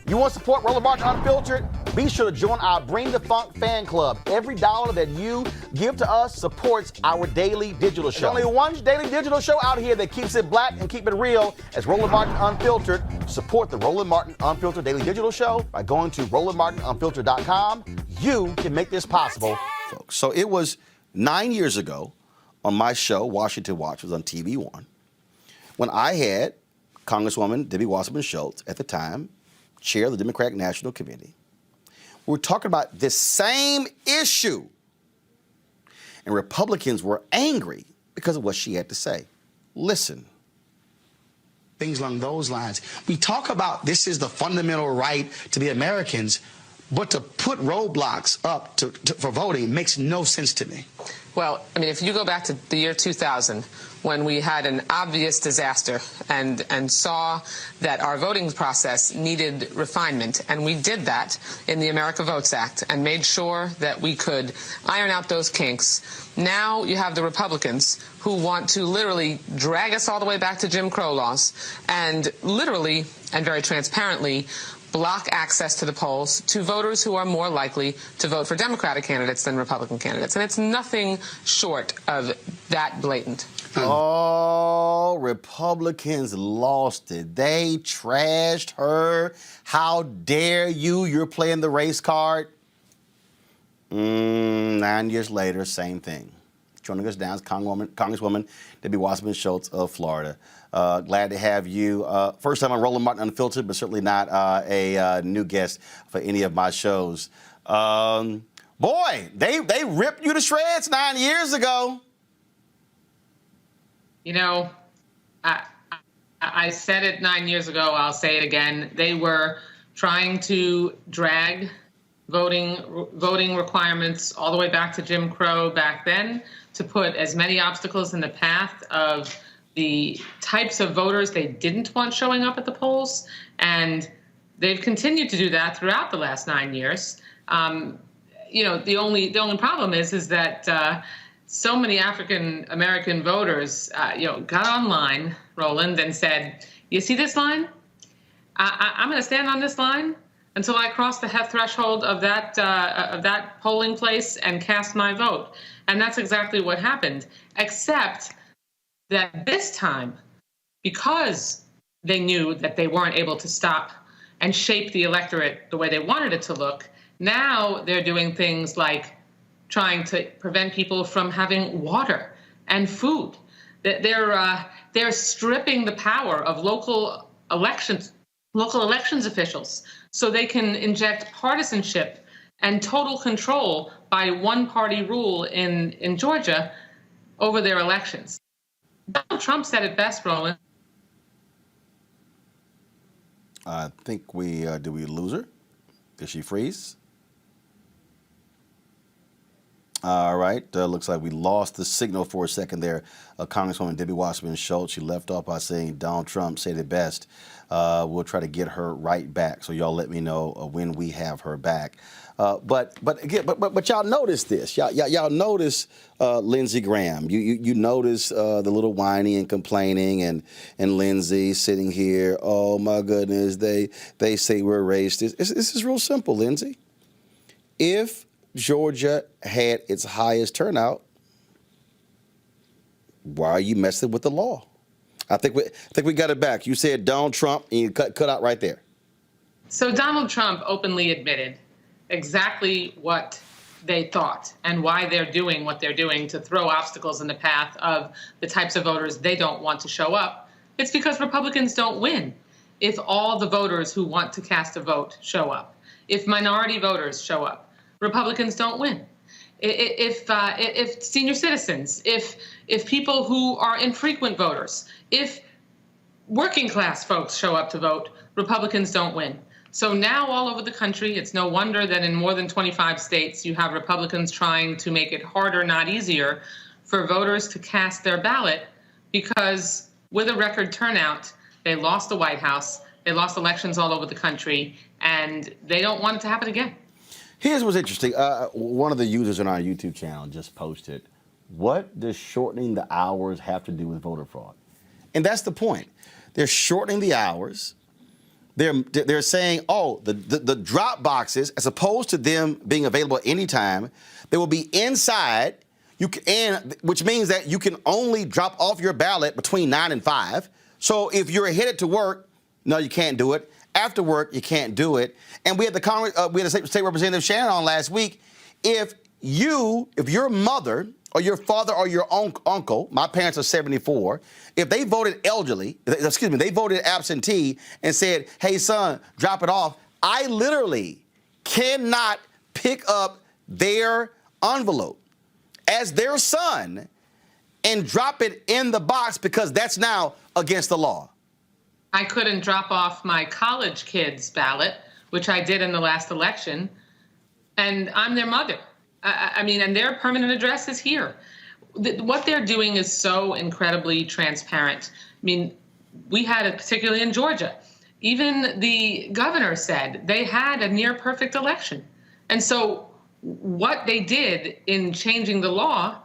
You want to support Roland Martin Unfiltered? Be sure to join our Bring the Funk fan club. Every dollar that you give to us supports our daily digital show. There's only one daily digital show out here that keeps it black and keep it real as Roland Martin Unfiltered. Support the Roland Martin Unfiltered daily digital show by going to RolandMartinUnfiltered.com. You can make this possible, folks. So it was 9 years ago on my show, Washington Watch, was on TV1, when I had Congresswoman Debbie Wasserman Schultz, at the time, chair of the Democratic National Committee. We were talking about this same issue, and Republicans were angry because of what she had to say. Listen. Things along those lines. We talk about this is the fundamental right to be Americans, but to put roadblocks up for voting makes no sense to me. Well, I mean, if you go back to the year 2000, when we had an obvious disaster and saw that our voting process needed refinement, and we did that in the America Votes Act and made sure that we could iron out those kinks. Now you have the Republicans who want to literally drag us all the way back to Jim Crow laws and literally and very transparently block access to the polls to voters who are more likely to vote for Democratic candidates than Republican candidates. And it's nothing short of that blatant. Oh, Republicans lost it. They trashed her. How dare you? You're playing the race card. 9 years later, same thing. Joining us now is Congresswoman Debbie Wasserman Schultz of Florida. Glad to have you. First time on Roland Martin Unfiltered, but certainly not a new guest for any of my shows. Boy, they ripped you to shreds 9 years ago. You know, I said it 9 years ago. I'll say it again. They were trying to drag voting requirements all the way back to Jim Crow back then, to put as many obstacles in the path of the types of voters they didn't want showing up at the polls. And they've continued to do that throughout the last 9 years. You know, the only problem is that so many African American voters, got online, Roland, and said, "You see this line? I'm going to stand on this line until I cross the threshold of that polling place and cast my vote." And that's exactly what happened, except that this time, because they knew that they weren't able to stop and shape the electorate the way they wanted it to look, now they're doing things like trying to prevent people from having water and food. They're stripping the power of local elections officials so they can inject partisanship and total control by one-party rule in Georgia over their elections. Donald Trump said it best, Roland. I think did we lose her? Did she freeze? All right, looks like we lost the signal for a second there. Congresswoman Debbie Wasserman Schultz, she left off by saying Donald Trump said it best. We'll try to get her right back, so y'all let me know when we have her back. But y'all notice this. Y'all notice Lindsey Graham. You notice the little whining and complaining, and Lindsey sitting here. Oh my goodness, they say we're racist. This is real simple, Lindsey. If Georgia had its highest turnout, why are you messing with the law? I think we got it back. You said Donald Trump, and you cut out right there. So Donald Trump openly admitted exactly what they thought and why they're doing what they're doing to throw obstacles in the path of the types of voters they don't want to show up. It's because Republicans don't win if all the voters who want to cast a vote show up. If minority voters show up, Republicans don't win. If senior citizens, if people who are infrequent voters, if working class folks show up to vote, Republicans don't win. So now all over the country, it's no wonder that in more than 25 states, you have Republicans trying to make it harder, not easier, for voters to cast their ballot, because with a record turnout, they lost the White House, they lost elections all over the country, and they don't want it to happen again. Here's what's interesting. One of the users on our YouTube channel just posted, what does shortening the hours have to do with voter fraud? And that's the point. They're shortening the hours they're saying, oh, the drop boxes, as opposed to them being available at any time, they will be inside. Which means that you can only drop off your ballot between 9 and 5. So if you're headed to work, no, you can't do it. After work, you can't do it. And we had a state representative Shannon on last week. If your mother or your father or your uncle, my parents are 74, if they voted they voted absentee and said, hey, son, drop it off, I literally cannot pick up their envelope as their son and drop it in the box because that's now against the law. I couldn't drop off my college kid's ballot, which I did in the last election, and I'm their mother. And their permanent address is here. What they're doing is so incredibly transparent. We had it particularly in Georgia. Even the governor said they had a near perfect election. And so what they did in changing the law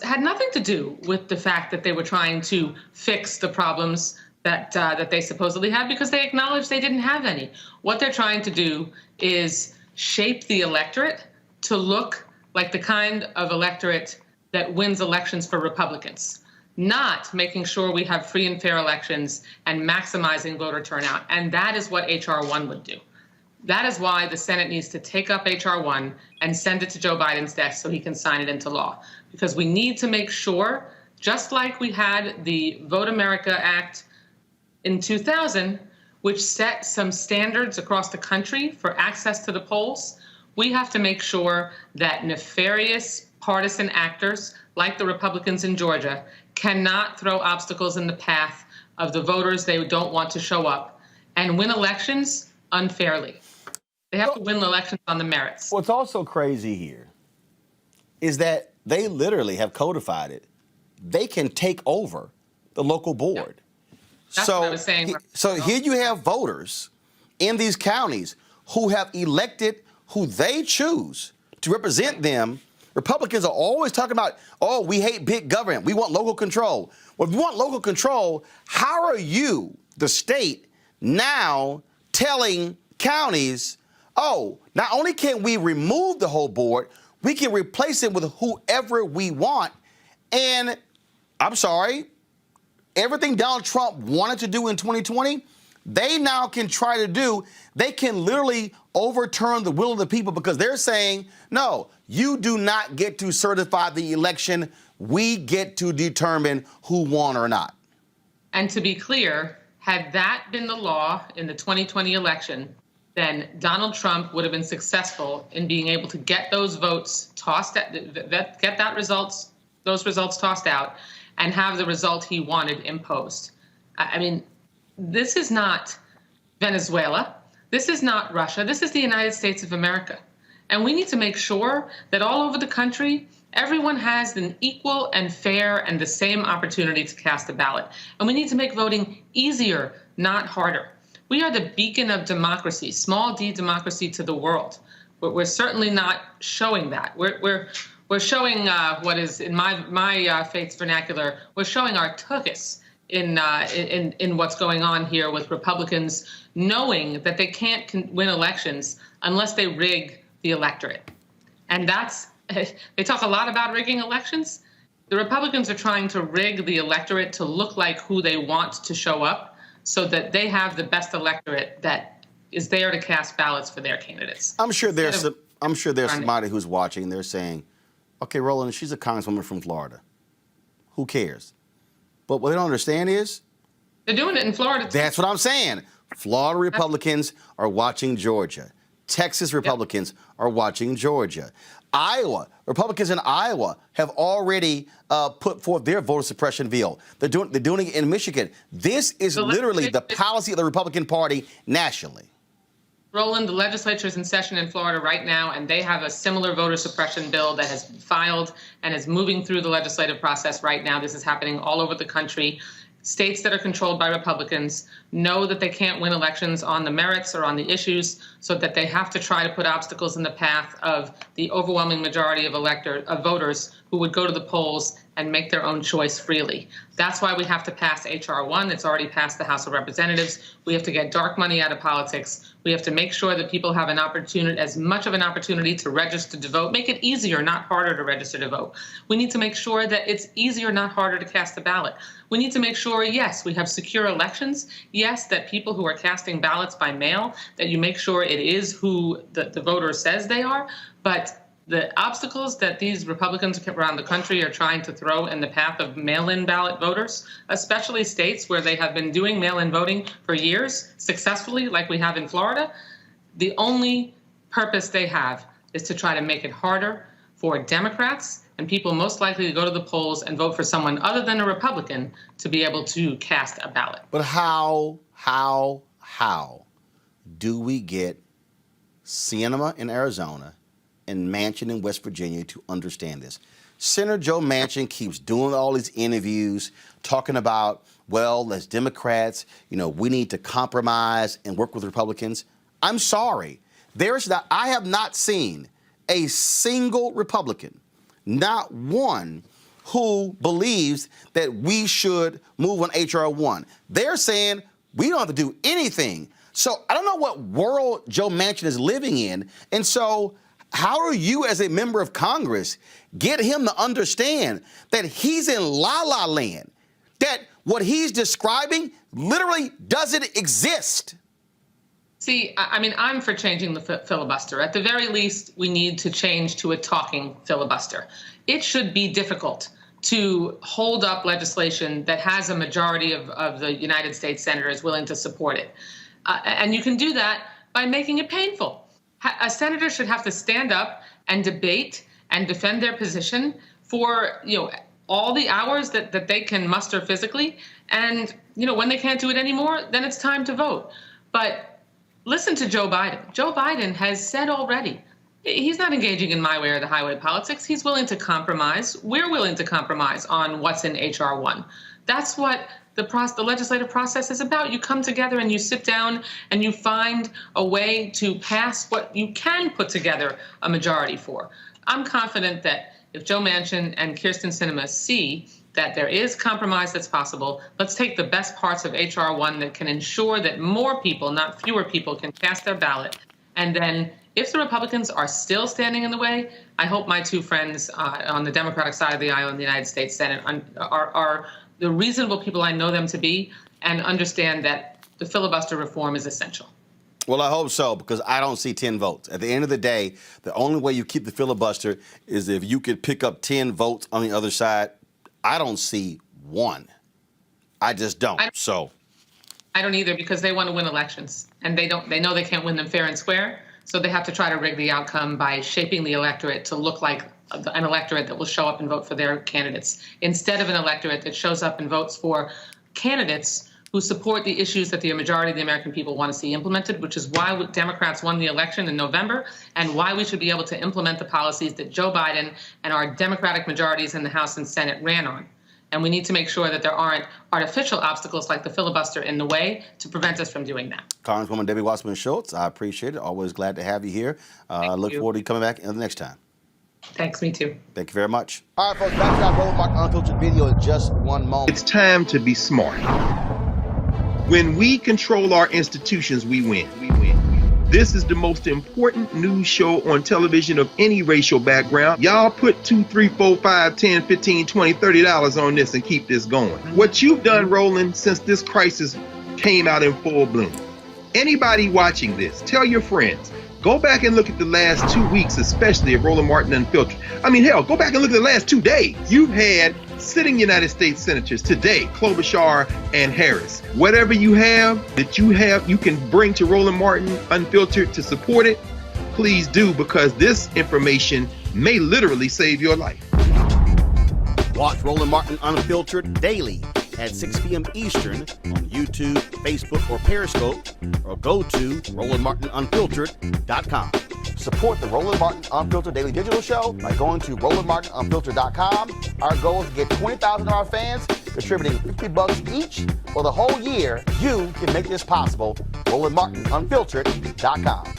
had nothing to do with the fact that they were trying to fix the problems that they supposedly had, because they acknowledged they didn't have any. What they're trying to do is shape the electorate to look like the kind of electorate that wins elections for Republicans, not making sure we have free and fair elections and maximizing voter turnout. And that is what H.R. 1 would do. That is why the Senate needs to take up H.R. 1 and send it to Joe Biden's desk so he can sign it into law. Because we need to make sure, just like we had the Vote America Act in 2000, which set some standards across the country for access to the polls, we have to make sure that nefarious partisan actors like the Republicans in Georgia cannot throw obstacles in the path of the voters they don't want to show up and win elections unfairly. They have to win elections on the merits. What's also crazy here is that they literally have codified it. They can take over the local board. Yep. That's what I was saying. So here you have voters in these counties who have elected who they choose to represent them. Republicans are always talking about, oh, we hate big government. We want local control. Well, if you want local control, how are you, the state, now telling counties, oh, not only can we remove the whole board, we can replace it with whoever we want. And I'm sorry, everything Donald Trump wanted to do in 2020, they now can try to do. They can literally overturn the will of the people because they're saying, no, you do not get to certify the election. We get to determine who won or not. And to be clear, had that been the law in the 2020 election, then Donald Trump would have been successful in being able to get those votes tossed out, those results tossed out, and have the result he wanted imposed. This is not Venezuela. This is not Russia. This is the United States of America. And we need to make sure that all over the country, everyone has an equal and fair and the same opportunity to cast a ballot. And we need to make voting easier, not harder. We are the beacon of democracy, small d democracy to the world. But we're certainly not showing that. We're showing what is, in my faith's vernacular, we're showing our tuchus in what's going on here with Republicans knowing that they can't win elections unless they rig the electorate. And they talk a lot about rigging elections. The Republicans are trying to rig the electorate to look like who they want to show up so that they have the best electorate that is there to cast ballots for their candidates. I'm sure there's somebody who's watching. They're saying, okay, Roland, she's a congresswoman from Florida. Who cares? But what they don't understand is they're doing it in Florida too. That's what I'm saying. Florida Republicans are watching Georgia. Texas Republicans are watching Georgia. Iowa, Republicans in Iowa have already put forth their voter suppression bill. They're doing it in Michigan. This is literally the policy of the Republican Party nationally. Roland, the legislature is in session in Florida right now, and they have a similar voter suppression bill that has filed and is moving through the legislative process right now. This is happening all over the country. States that are controlled by Republicans know that they can't win elections on the merits or on the issues, so that they have to try to put obstacles in the path of the overwhelming majority of voters who would go to the polls and make their own choice freely. That's why we have to pass H.R. 1. It's already passed the House of Representatives. We have to get dark money out of politics. We have to make sure that people have an opportunity, as much of an opportunity to register to vote, make it easier, not harder to register to vote. We need to make sure that it's easier, not harder to cast a ballot. We need to make sure, yes, we have secure elections. Yes, that people who are casting ballots by mail, that you make sure it is who the voter says they are. But the obstacles that these Republicans around the country are trying to throw in the path of mail-in ballot voters, especially states where they have been doing mail-in voting for years successfully, like we have in Florida, the only purpose they have is to try to make it harder for Democrats and people most likely to go to the polls and vote for someone other than a Republican to be able to cast a ballot. But how do we get Sinema in Arizona and Manchin in West Virginia to understand this? Senator Joe Manchin keeps doing all these interviews, talking about, well, as Democrats, we need to compromise and work with Republicans. I'm sorry. I have not seen a single Republican, not one, who believes that we should move on H.R. 1. They're saying we don't have to do anything. So I don't know what world Joe Manchin is living in. And so how do you, as a member of Congress, get him to understand that he's in la-la land, that what he's describing literally doesn't exist? See, I'm for changing the filibuster. At the very least, we need to change to a talking filibuster. It should be difficult to hold up legislation that has a majority of the United States senators willing to support it. And you can do that by making it painful. A senator should have to stand up and debate and defend their position for, all the hours that they can muster physically. And, when they can't do it anymore, then it's time to vote. But listen to Joe Biden. Joe Biden has said already, he's not engaging in my way or the highway politics. He's willing to compromise. We're willing to compromise on what's in H.R. 1. That's what the legislative process is about. You come together and you sit down and you find a way to pass what you can put together a majority for. I'm confident that if Joe Manchin and Kyrsten Sinema see that there is compromise that's possible, let's take the best parts of H.R. 1 that can ensure that more people, not fewer people, can cast their ballot. And then if the Republicans are still standing in the way, I hope my two friends on the Democratic side of the aisle in the United States Senate are the reasonable people I know them to be and understand that the filibuster reform is essential. Well, I hope so, because I don't see 10 votes. At the end of the day, the only way you keep the filibuster is if you could pick up 10 votes on the other side. I don't see one. I just don't. I don't either, because they want to win elections, and they know they can't win them fair and square, so they have to try to rig the outcome by shaping the electorate to look like an electorate that will show up and vote for their candidates, instead of an electorate that shows up and votes for candidates who support the issues that the majority of the American people want to see implemented, which is why Democrats won the election in November and why we should be able to implement the policies that Joe Biden and our Democratic majorities in the House and Senate ran on. And we need to make sure that there aren't artificial obstacles like the filibuster in the way to prevent us from doing that. Congresswoman Debbie Wasserman Schultz, I appreciate it. Always glad to have you here. I look forward to you coming back the next time. Thanks, me too. Thank you very much. All right, folks, back to our Roland Martin Unfiltered video in just one moment. It's time to be smart. When we control our institutions, we win. This is the most important news show on television of any racial background. Y'all put $2, $3, $4, $5, $10, $15, $20, $30 on this and keep this going. What you've done, Roland, since this crisis came out in full bloom. Anybody watching this, tell your friends. Go back and look at the last 2 weeks, especially of Roland Martin Unfiltered. Hell, go back and look at the last 2 days. You've had sitting United States senators today, Klobuchar and Harris. Whatever you have, you can bring to Roland Martin Unfiltered to support it. Please do, because this information may literally save your life. Watch Roland Martin Unfiltered daily at 6 p.m. Eastern on YouTube, Facebook, or Periscope, or go to RolandMartinUnfiltered.com. Support the Roland Martin Unfiltered Daily Digital Show by going to RolandMartinUnfiltered.com. Our goal is to get 20,000 of our fans contributing $50 each for the whole year. You can make this possible. RolandMartinUnfiltered.com.